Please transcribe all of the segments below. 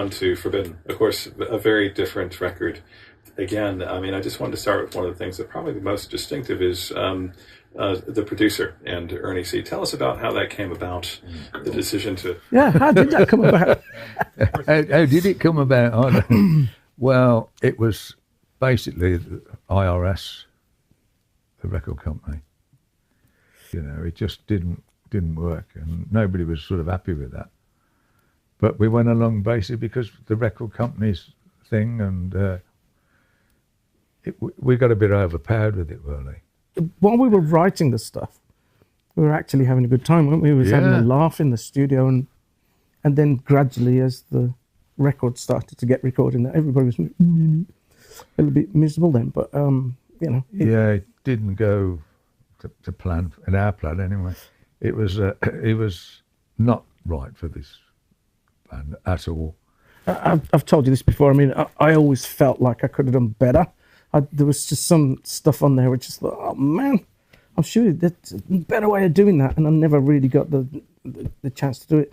on to Forbidden. Of course, a very different record. Again, I mean, I just wanted to start with one of the things that probably the most distinctive is the producer and Ernie C. Tell us about how that came about, the decision to... Yeah, how did that come about? How did it come about? I don't know. Well, it was basically the IRS, the record company. You know, it just didn't work, and nobody was sort of happy with that. But we went along basically because the record company's thing, and we got a bit overpowered with it, really. While we were writing the stuff, we were actually having a good time, weren't we? We was having a laugh in the studio, and then gradually, as the record started to get recorded, everybody was a little bit miserable then. But you know, it didn't go to plan, in our plan anyway. It was not right for this band at all. I've told you this before. I mean, I always felt like I could have done better. There was just some stuff on there which is like, oh man, I'm sure there's a better way of doing that, and I never really got the chance to do it.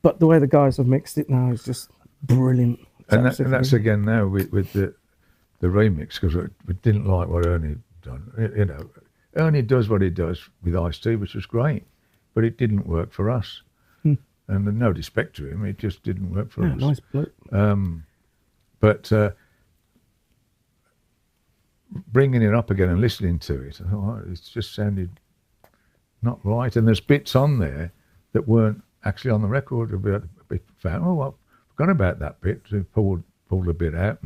But the way the guys have mixed it now is just brilliant. And that's again now with the remix, because we didn't like what Ernie done. You know, Ernie does what he does with Ice-T, which was great, but it didn't work for us. And no disrespect to him, it just didn't work for us. Nice bloke. But bringing it up again and listening to it, I thought, it just sounded not right. And there's bits on there that weren't actually on the record. A bit found, I forgot about that bit. So pulled a bit out,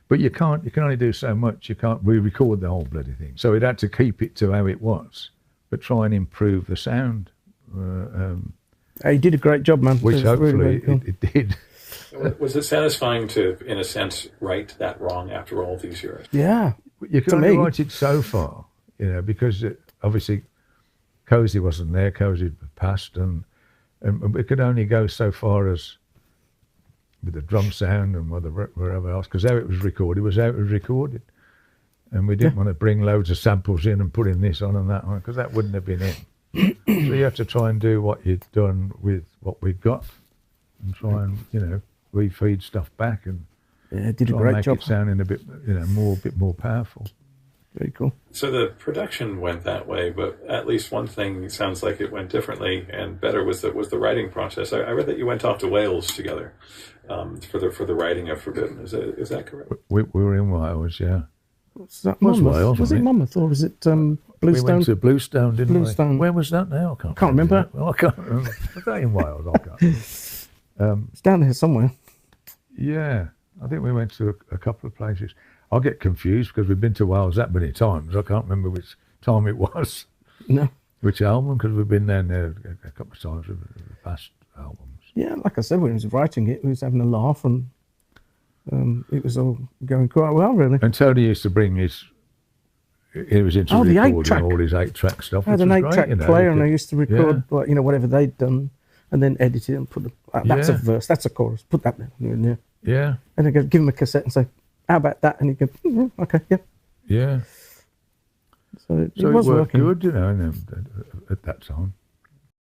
but you can only do so much. You can't re-record the whole bloody thing. So it had to keep it to how it was, but try and improve the sound. You did a great job, man. Which hopefully really cool. it did. Was it satisfying to, in a sense, right that wrong after all these years? Yeah. You can only write it so far, you know, because obviously Cozy wasn't there, Cozy had passed, and we could only go so far as with the drum sound and wherever else, because how it was recorded was how it was recorded. And we didn't want to bring loads of samples in and put in this on and that on, because that wouldn't have been in. So you have to try and do what you've done with what we've got, and try and, you know, refeed stuff back and did a great job. Make it sounding a bit, you know, bit more powerful. Very cool. So the production went that way, but at least one thing sounds like it went differently and better was the writing process. I read that you went off to Wales together for the writing of Forbidden. Is that correct? We were in Wales, yeah. Was that Monmouth? Was it Monmouth or was it Bluestone? We went to Bluestone, didn't Bluestone. we? Where was that now? I can't remember. Well, I can't remember. Was that in Wales? I can't. It's down there somewhere. Yeah, I think we went to a couple of places. I get confused because we've been to Wales that many times. I can't remember which time it was. No. Which album, because we've been there a couple of times with the past albums. Yeah, like I said, when he was writing it, he was having a laugh, and it was all going quite well, really. And Tony used to bring he was into recording all his 8-track stuff. I had an 8-track player, and I used to record, like, you know, whatever they'd done, and then edit it and put that's a verse, that's a chorus, put that in there. Yeah. And I'd give him a cassette and say, how about that? And he'd go, okay, yeah. Yeah. So it worked was working good, you know, at that time.